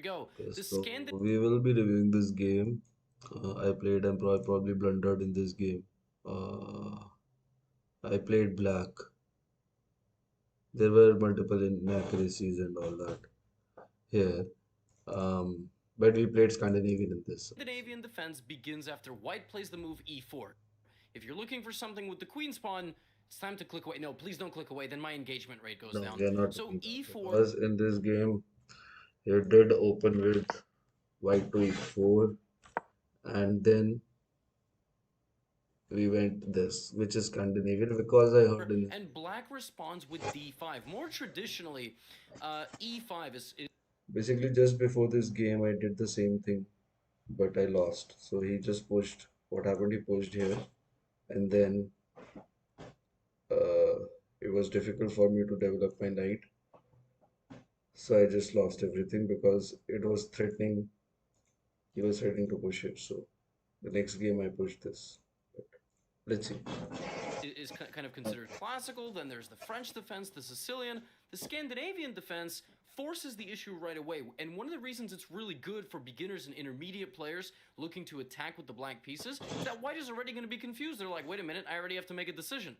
Go. Okay, The so Scandinavian we will be reviewing this game. I played and probably blundered in this game. Uh, I played black. There were multiple inaccuracies and all that here. But we played Scandinavian in this. defense begins after white plays the move e4. If you're looking for something with the queen's pawn, it's time to click away. No, please don't click away, then my engagement rate goes No, down. we are not So doing that e4, because in this game it did open with white to e4, and then we went this, which is Scandinavian because I heard in and black responds with d5. More traditionally, e5 is basically just before this game I did the same thing, but I lost. So he just pushed. What happened? He pushed here, and then uh, it was difficult for me to develop my knight. So I just lost everything because it was threatening. He was threatening to push it. So the next game I pushed this. But let's see. is kind of considered classical. Then there's the French defense, the Sicilian, the Scandinavian defense forces the issue right away. And one of the reasons it's really good for beginners and intermediate players looking to attack with the black pieces is that white is already going to be confused. They're like, wait a minute, I already have to make a decision.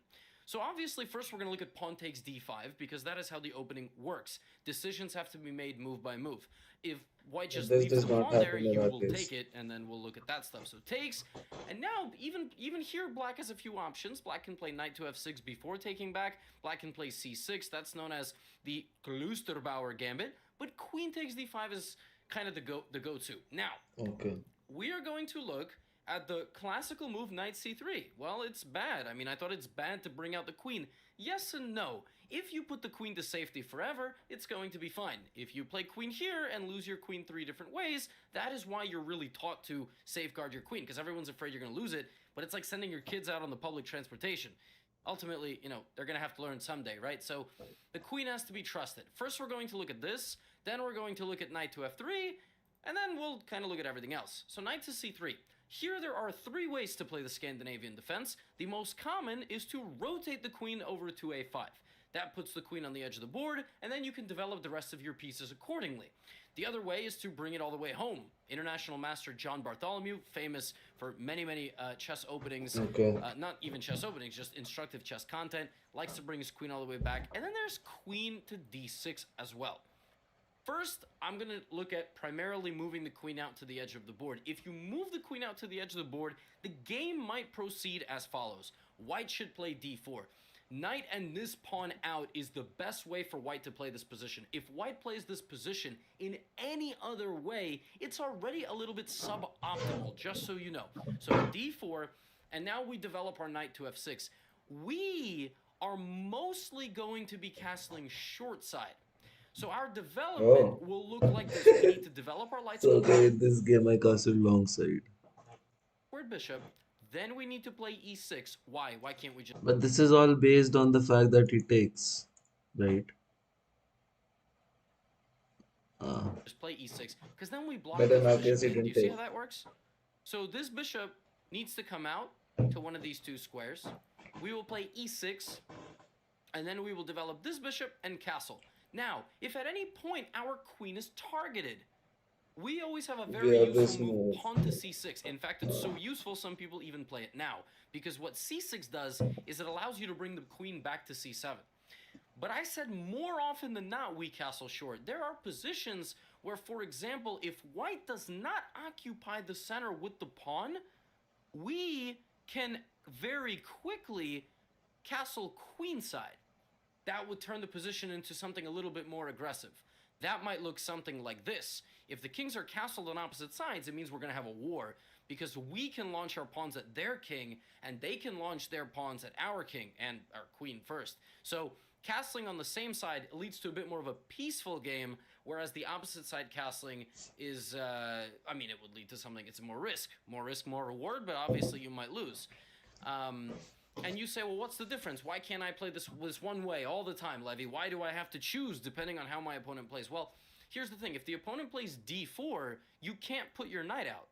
So obviously, first we're going to look at pawn takes d5 because that is how the opening works. Decisions have to be made move by move. If white But just this leaves does the not pawn there, happen in you our will case. take it, and then we'll look at that stuff. So takes, and now even here, black has a few options. Black can play knight to f6 before taking back. Black can play c6. That's known as the Kloosterbauer gambit. But queen takes d5 is kind of the go-to. Now, Okay. we are going to look at the classical move knight c3. Well, it's bad. I mean, I thought it's bad to bring out the queen. Yes and no. If you put the queen to safety forever, it's going to be fine. If you play queen here and lose your queen three different ways, that is why you're really taught to safeguard your queen, because everyone's afraid you're going to lose it, but it's like sending your kids out on the public transportation. Ultimately, they're going to have to learn someday, right? So the queen has to be trusted. First, we're going to look at this, then we're going to look at knight to f3, and then we'll kind of look at everything else. So knight to c3. Here there are three ways to play the Scandinavian defense. The most common is to rotate the queen over to a5. That puts the queen on the edge of the board, and then you can develop the rest of your pieces accordingly. The other way is to bring it all the way home. International master John Bartholomew, famous for many chess openings, Okay. not even chess openings, just instructive chess content, likes to bring his queen all the way back. And then there's queen to d6 as well. First, I'm going to look at primarily moving the queen out to the edge of the board. If you move the queen out to the edge of the board, the game might proceed as follows. White should play d4. Knight and this pawn out is the best way for white to play this position. If white plays this position in any other way, it's already a little bit suboptimal, just so you know. So d4, and now we develop our knight to f6. We are mostly going to be castling short side. So our development Oh. will look like this. We need to develop our lights So okay, in this game I casted long side. forward bishop. Then we need to play e6. Why? Why can't we But this is all based on the fact that he takes, right? Uh, just play e6? Because then we block but this in our case bishop he in. Do didn't you see take. how that works? So this bishop needs to come out to one of these two squares. We will play e6, and then we will develop this bishop and castle. Now, if at any point our queen is targeted, we always have a We very have useful this move, move. pawn to c6. In fact, it's so useful some people even play it now, because what c6 does is it allows you to bring the queen back to c7. But I said more often than not we castle short. There are positions where, for example, if white does not occupy the center with the pawn, we can very quickly castle queenside. That would turn the position into something a little bit more aggressive. That might look something like this. If the kings are castled on opposite sides, it means we're going to have a war, because we can launch our pawns at their king, and they can launch their pawns at our king and our queen first. So castling on the same side leads to a bit more of a peaceful game, whereas the opposite side castling is, it would lead to something, it's more risk, more reward, but obviously you might lose. And you say, well, what's the difference? Why can't I play this one way all the time, Levy? Why do I have to choose depending on how my opponent plays? Well, here's the thing. If the opponent plays d4, you can't put your knight out.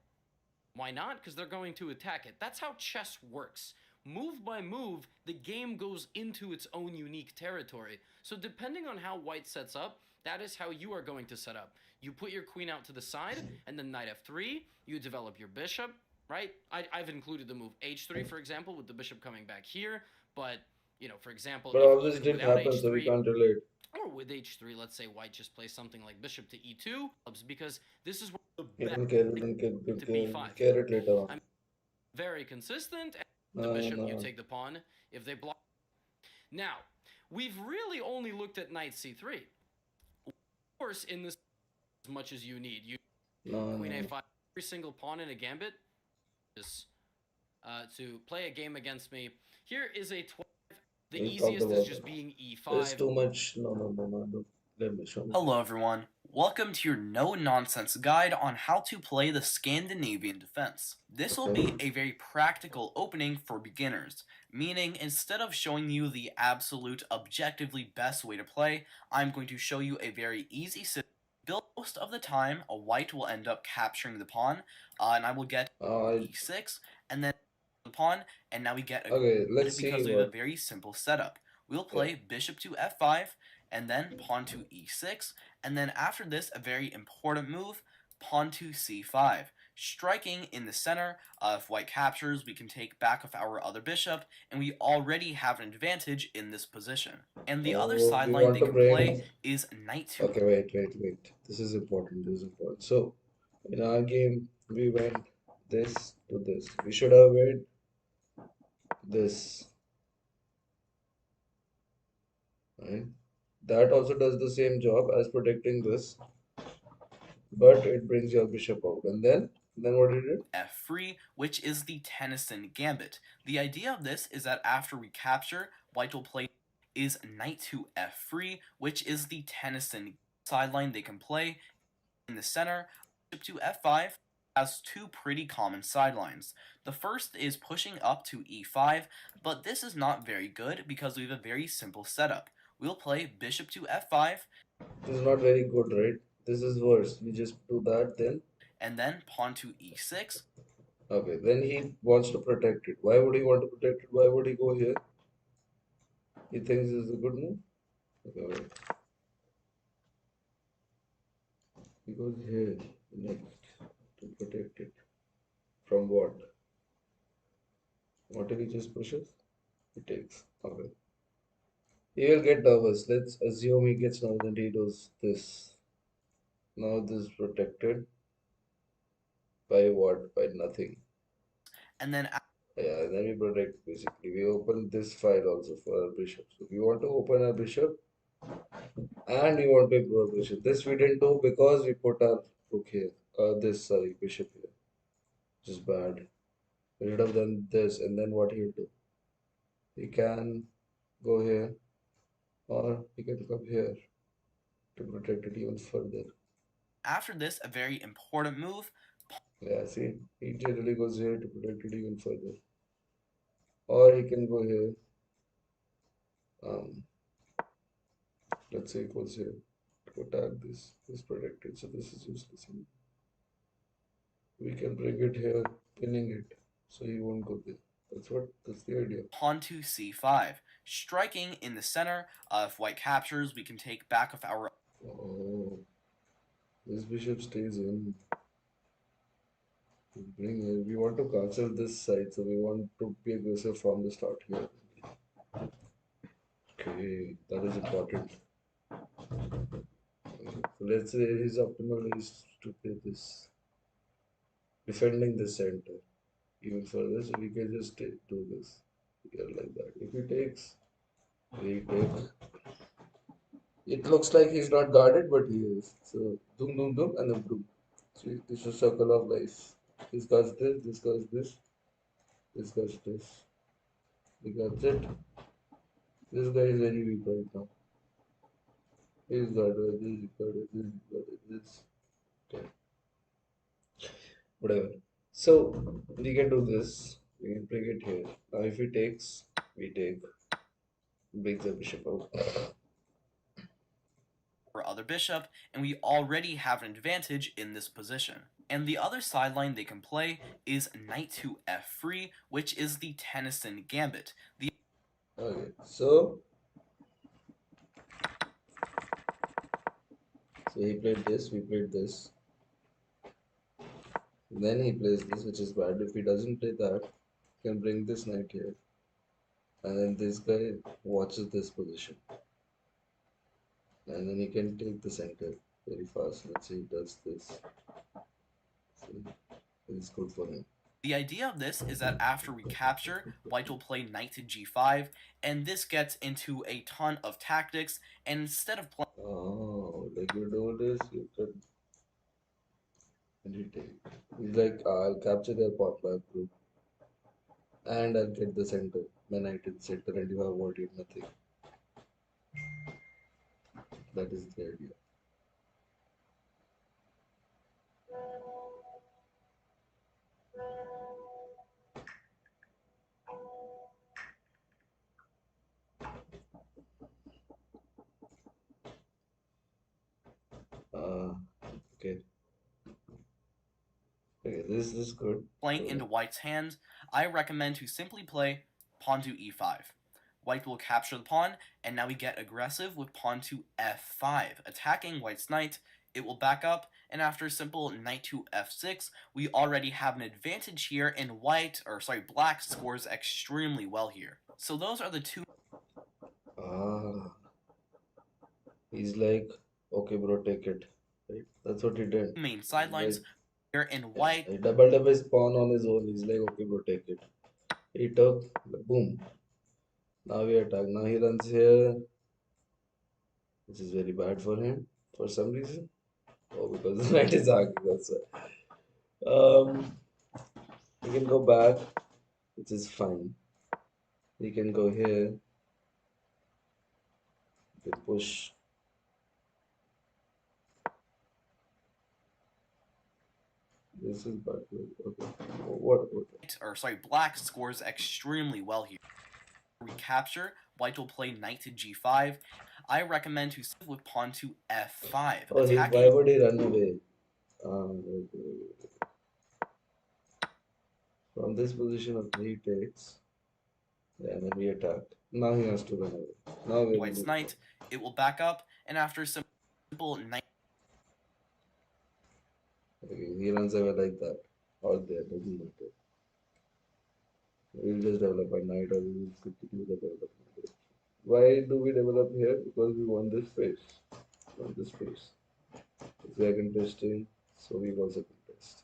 Why not? Because they're going to attack it. That's how chess works. Move by move, the game goes into its own unique territory. So depending on how white sets up, That is how you are going to set up. You put your queen out to the side, and then knight f3. You develop your bishop, right? I've included the move h3, for example, with the bishop coming back here. But, you know, for example, But all this even didn't without happen, so we h3, can't relate. or with h3, let's say white just plays something like bishop to e2, because this is the You best don't care, you don't care, to b5. we'll care it later on. I'm very consistent. And the No, bishop, you no. take the pawn. If they block. Now, we've really only looked at knight c3. Of course, in this, as much as you need, you No, queen no. a5. Every single pawn in a gambit is to play a game against me. Here is a 12. The We talked easiest is about just that. being There's e5. too much. No, no, no, no. Don't. Let me show me. Hello everyone, welcome to your no-nonsense guide on how to play the Scandinavian defense. This will be a very practical opening for beginners, meaning instead of showing you the absolute objectively best way to play, I'm going to show you a very easy system. Most of the time, a white will end up capturing the pawn, and I will get e6, and then the pawn, and now we get a Okay, let's see because we have a what. very simple setup. We'll play bishop to f5, and then pawn to e6, and then after this, a very important move, pawn to c5. Striking in the center, if white captures, we can take back of our other bishop, and we already have an advantage in this position. And the other We sideline want they to can break. play is knight to. Okay, wait. This is important. This is important. So, in our game, we went this to this. We should have went this. Right? That also does the same job as protecting this, but it brings your bishop out. And then what did it? F3, which is the Tennyson gambit. The idea of this is that after we capture, white will play is knight to f3, which is the Tennyson sideline they can play. In the center, bishop to f5 has two pretty common sidelines. The first is pushing up to e5, but this is not very good because we have a very simple setup. We'll play bishop to f5. This is not very good, right? This is worse. We just do that then. And then pawn to e6. Okay, then he wants to protect it. Why would he want to protect it? Why would he go here? He thinks this is a good move. Okay, wait. He goes here next to protect it. From what? What if he just pushes? He takes. Okay. He will get nervous. Let's assume he gets nervous and he does this. Now this is protected by what? By nothing. And then Yeah, and then we protect basically. We open this file also for our bishop. So we want to open our bishop and we want to improve our bishop. This we didn't do because we put our rook here. Sorry, bishop here. Which is bad. We should have done this and then what he'll do? He can go here or he can come here to protect it even further. after this, a very important move. Yeah, see, he generally goes here to protect it even further. Or he can go here. Let's say it goes here to attack this. This protected, so this is useless. We can bring it here, pinning it, so he won't go there. That's the idea. Pawn to c5. Striking in the center, if white captures, we can take back of our. Oh, this bishop stays in. Bring it. We want to cancel this side, so we want to be aggressive from the start here. Okay, that is important. So let's say his optimal is to play this, defending the center even further. So we can just do this here like that. If he takes, we take. It looks like he's not guarded, but he is. So doom, doom, doom, and then doom. See, this is circle of life. This does this, this does this, this does this. We got it. This guy is very weak right now. He's guarded, this, guarded, this, guarded, this. Okay. Whatever. So we can do this. We can bring it here. Now if he takes, we take. Brings the bishop out. Our other bishop, and we already have an advantage in this position. And the other sideline they can play is knight to f3, which is the Tennyson gambit. Okay, so So he played this, we played this. Then he plays this, which is bad. If he doesn't play that, he can bring this knight here. And then this guy watches this position. And then he can take the center very fast. Let's say he does this. See, it's good for him. The idea of this is that after we capture, white will play knight to g5, and this gets into a ton of tactics, and instead of playing Oh, like you do this, you can. And he take. He's like, I'll capture their pot back group. And I'll get the center. My knight in the center, and you have avoided nothing. That is the idea. Okay. Okay, this is good. into white's hands, I recommend to simply play pawn to e5. White will capture the pawn, and now we get aggressive with pawn to f5, attacking white's knight. It will back up, and after a simple knight to f6, we already have an advantage here, and black scores extremely well here. So those are the two He's like, okay, bro, take it. Right? That's what he did. main sidelines. Like, Here in white, he doubled up his pawn on his own. He's like, okay, bro, take it. He took, boom. Now we attack. Now he runs here, which is very bad for him for some reason. Oh, because the knight is arguing. That's why. He can go back, which is fine. He can go here. He can push. This is bad. Okay. What? black scores extremely well here. We capture, white will play knight to g5. I recommend to sit with pawn to f5. Oh, why would he run away? From this position, he takes. Yeah, and then we attacked. Now he has to run away. Now we white's knight, it will back up, and after simple knight. Okay, he runs away like that. Or there, doesn't matter. We'll just develop a knight or we'll continue the development. Why do we develop here? Because we want this space. Want this space. If we are contesting, so we also contest.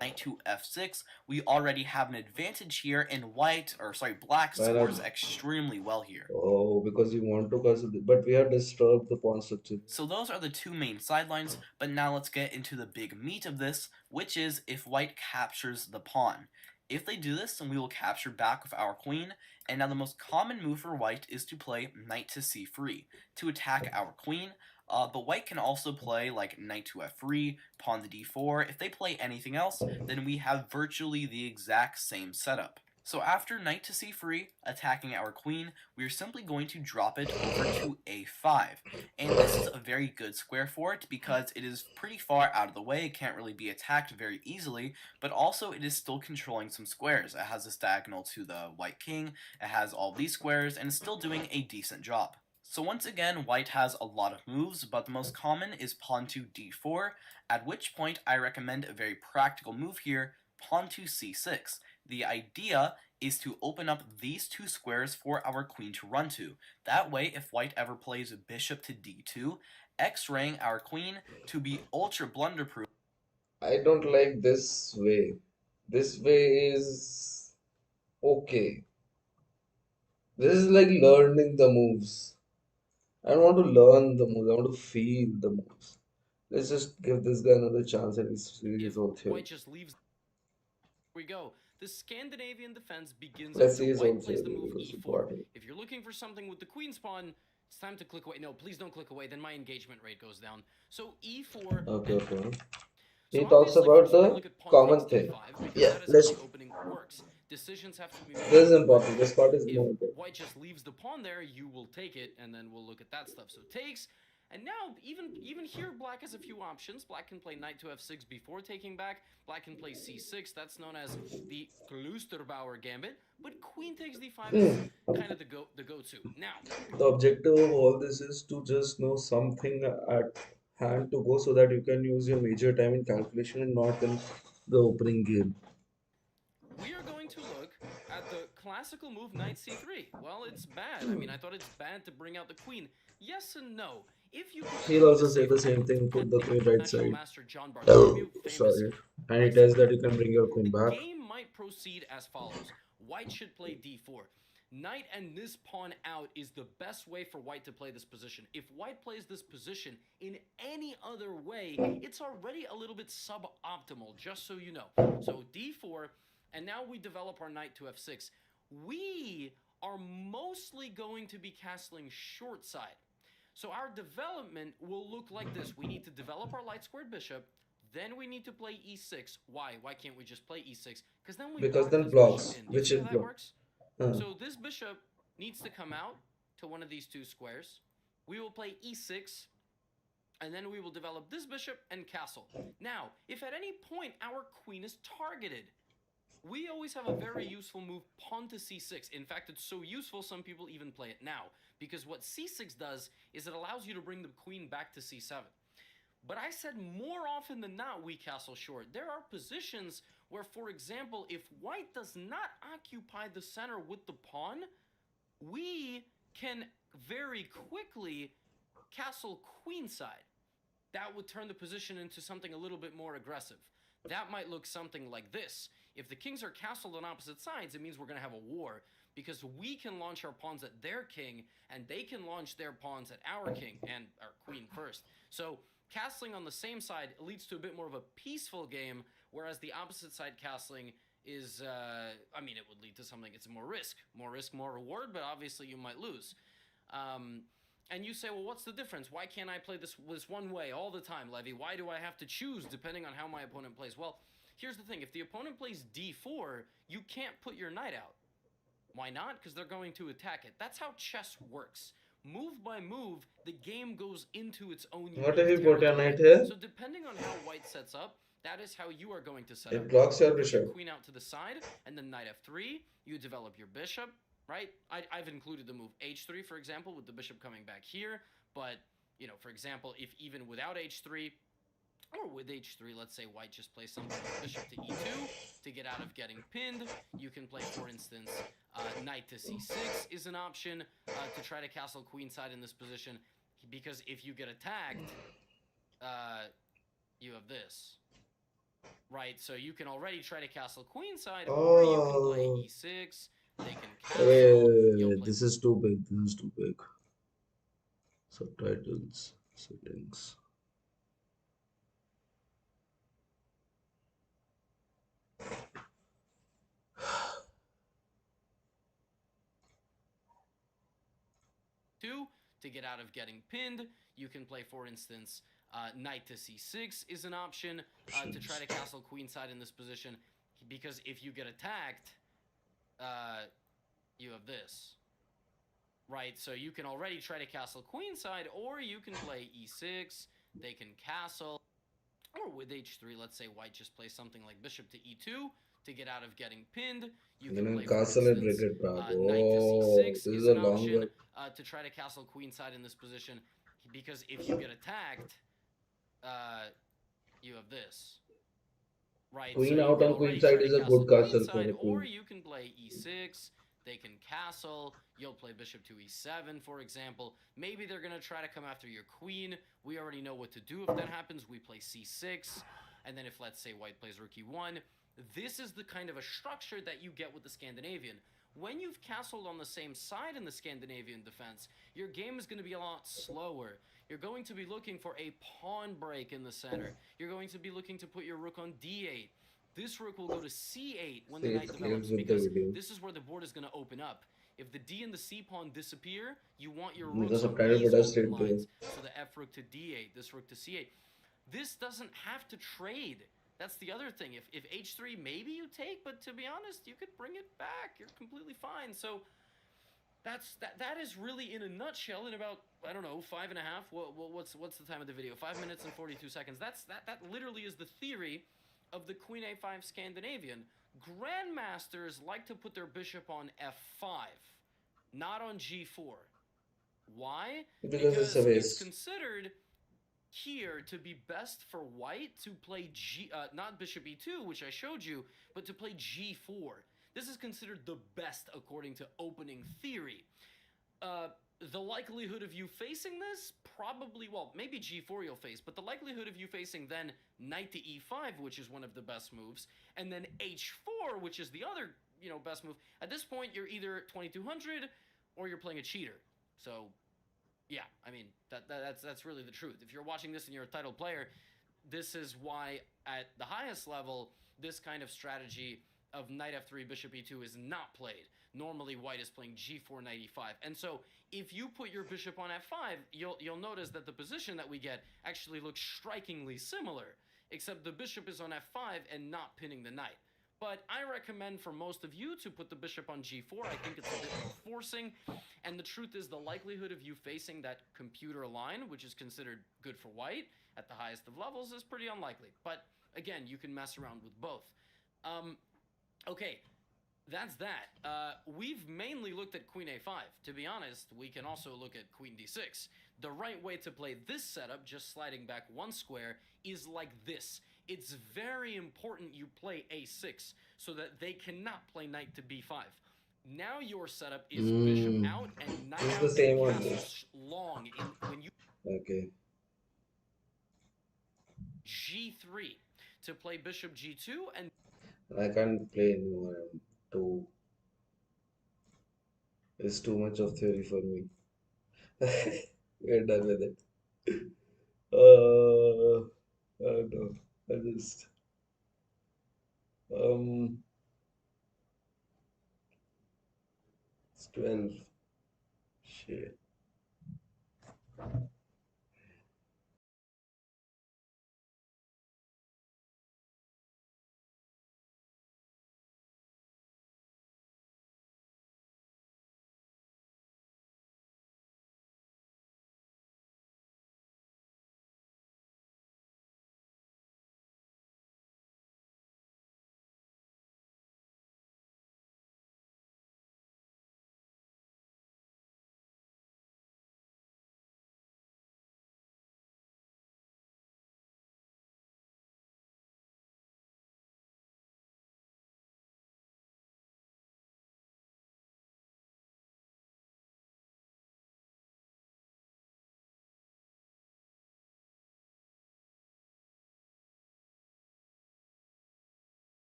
Knight to f6, we already have an advantage here, and black scores extremely well here. Oh, because you want to castle, but we have disturbed the pawn structure. So those are the two main sidelines, but now let's get into the big meat of this, which is if white captures the pawn. If they do this, then we will capture back with our queen, and now the most common move for white is to play knight to c3 to attack our queen. But white can also play like knight to f3, pawn to d4. If they play anything else, then we have virtually the exact same setup. So after knight to c3, attacking our queen, we are simply going to drop it over to a5. And this is a very good square for it because it is pretty far out of the way, it can't really be attacked very easily, but also it is still controlling some squares. It has this diagonal to the white king, it has all these squares, and it's still doing a decent job. So once again, white has a lot of moves, but the most common is pawn to d4, at which point I recommend a very practical move here, pawn to c6. The idea is to open up these two squares for our queen to run to. That way, if white ever plays bishop to d2, x-raying our queen to be ultra blunderproof. I don't like this way. This way is okay. This is like learning the moves. I don't want to learn the moves. I want to feel the moves. Let's just give this guy another chance and see his whole theory. White just leaves. Here we go. The Scandinavian defense begins Let's after see his white whole plays the theory. move Because e4. important. If you're looking for something with the queen's pawn, it's time to click away. No, please don't click away. Then my engagement rate goes down. So e4. Okay, okay. So He talks obviously, about first we're gonna the look at pawn common takes thing. d5 because Yeah, that is let's. how the opening works. Decisions have to be made. This is important. This part is If more important. white just leaves the pawn there, you will take it, and then we'll look at that stuff. So takes, And now, even here, black has a few options. Black can play knight to f6 before taking back. Black can play c6. That's known as the Kloosterbauer gambit. But queen takes d5 is kind of the go-to. Now, The objective of all this is to just know something at hand to go so that you can use your major time in calculation and not in the opening game. we are going to look at the classical move knight c3. Well, it's bad. I mean, I thought it's bad to bring out the queen. Yes and no. If you put the He'll queen also to say the safety, same thing, put the and queen right international side. master John Oh, Bartholomew, famous sorry. And white it tells c3 that you can bring your the queen back. game might proceed as follows. White should play d4. Knight and this pawn out is the best way for white to play this position. If white plays this position in any other way, it's already a little bit suboptimal, just so you know. So d4, and now we develop our knight to f6. We are mostly going to be castling short side. So our development will look like this. We need to develop our light squared bishop. Then we need to play e6. Why? Why can't we just play e6? Because then we Because block then this blocks, bishop in. Do you which see is how that block. works? Uh, So this bishop needs to come out to one of these two squares. We will play e6, and then we will develop this bishop and castle. Now, if at any point our queen is targeted, we always have a very useful move, pawn to c6. In fact, it's so useful some people even play it now, because what c6 does is it allows you to bring the queen back to c7. But I said more often than not we castle short. There are positions where, for example, if white does not occupy the center with the pawn, we can very quickly castle queenside. That would turn the position into something a little bit more aggressive. That might look something like this. If the kings are castled on opposite sides, it means we're going to have a war, because we can launch our pawns at their king, and they can launch their pawns at our king and our queen first. So castling on the same side leads to a bit more of a peaceful game, whereas the opposite side castling is, I mean, it would lead to something, it's more risk, more reward, but obviously you might lose. And you say, well, what's the difference? Why can't I play this one way all the time, Levy? Why do I have to choose depending on how my opponent plays? Well, here's the thing. If the opponent plays d4, you can't put your knight out. Why not? Because they're going to attack it. That's how chess works. Move by move, the game goes into its own what unique if you put your territory. knight here? So depending on how white sets up, that is how you are going to set It up. blocks You your put your bishop. queen out to the side, and then knight f3. You develop your bishop, right? I've included the move h3, for example, with the bishop coming back here. But, you know, for example, if even without h3, or with h3, let's say white just plays something like bishop to e2 to get out of getting pinned. You can play, for instance, knight to c6 is an option to try to castle queenside in this position. Because if you get attacked, you have this. Right, so you can already try to castle queenside, or you can play Oh, e6. They can wait, castle. You'll play. this is too big. This is too big. Subtitles, settings. Two to get out of getting pinned. You can play, for instance, knight to c6 is an option to try to castle queenside in this position. Because if you get attacked, you have this. Right, so you can already try to castle queenside, or you can play e6. They can castle. Or with h3, let's say white just plays something like bishop to e2 to get out of getting pinned. You You can can play, for castle and instance, break it back. knight to Oh, c6 this is is a an long option one. to try to castle queenside in this position. Because if you get attacked, you have this. Right, Queen so you out can on already queen side try to is a castle good castle for queenside, a or queen. you can play e6. They can castle. You'll play bishop to e7, for example. Maybe they're going to try to come after your queen. We already know what to do if that happens. We play c6. And then if, let's say, white plays rook e1, this is the kind of a structure that you get with the Scandinavian. When you've castled on the same side in the Scandinavian defense, your game is going to be a lot slower. You're going to be looking for a pawn break in the center. You're going to be looking to put your rook on d8. This rook will go to c8 when the See, knight it develops, claims with the because video. this is where the board is going to open up. If the d and the c pawn disappear, you want your The rooks on subtitle these put us open straight to. lines. So the f rook to d8, this rook to c8. This doesn't have to trade. That's the other thing. If h3, maybe you take, but to be honest, you could bring it back. You're completely fine. So that is really in a nutshell in about, I don't know, 5.5. What's the time of the video? 5 minutes and 42 seconds. That literally is the theory of the Queen A5 Scandinavian. Grandmasters like to put their bishop on F5, not on G4. Why? Because it's a It's waste. considered here to be best for white to play not bishop e2, which I showed you, but to play g4. This is considered the best according to opening theory. The likelihood of you facing this, probably, well, maybe g4 you'll face, but the likelihood of you facing then knight to e5, which is one of the best moves, and then h4, which is the other, best move. At this point, you're either 2200 or you're playing a cheater. So yeah, I mean, that's really the truth. If you're watching this and you're a title player, this is why at the highest level, this kind of strategy of knight f3, bishop e2 is not played. Normally, white is playing g4, knight e5. And so if you put your bishop on f5, you'll notice that the position that we get actually looks strikingly similar, except the bishop is on f5 and not pinning the knight. But I recommend for most of you to put the bishop on g4. I think it's a bit more forcing. And the truth is the likelihood of you facing that computer line, which is considered good for white at the highest of levels, is pretty unlikely. But again, you can mess around with both. Okay, that's that. We've mainly looked at queen a5. To be honest, we can also look at queen d6. The right way to play this setup, just sliding back one square, is like this. It's very important you play a6 so that they cannot play knight to b5. Now your setup is bishop out and knight It's out the same and one. castle long. When you Okay. g3 to play bishop g2 and I can't play anymore. It's too much of theory for me. We're done with it. I don't know. I just um it's 12. Shit.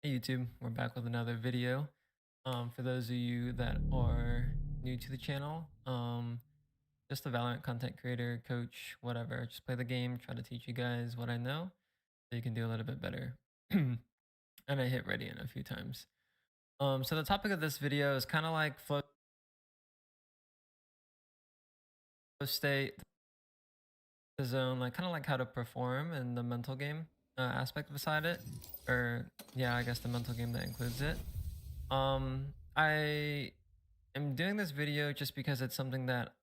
Hey YouTube, we're back with another video. For those of you that are new to the channel, just a Valorant content creator, coach, whatever. Just play the game, try to teach you guys what I know so you can do a little bit better. And I hit ready in a few times. So the topic of this video is kind of like flow state, the zone, like kind of like how to perform in the mental game aspect beside it, or yeah, I guess the mental game that includes it. I am doing this video just because it's something that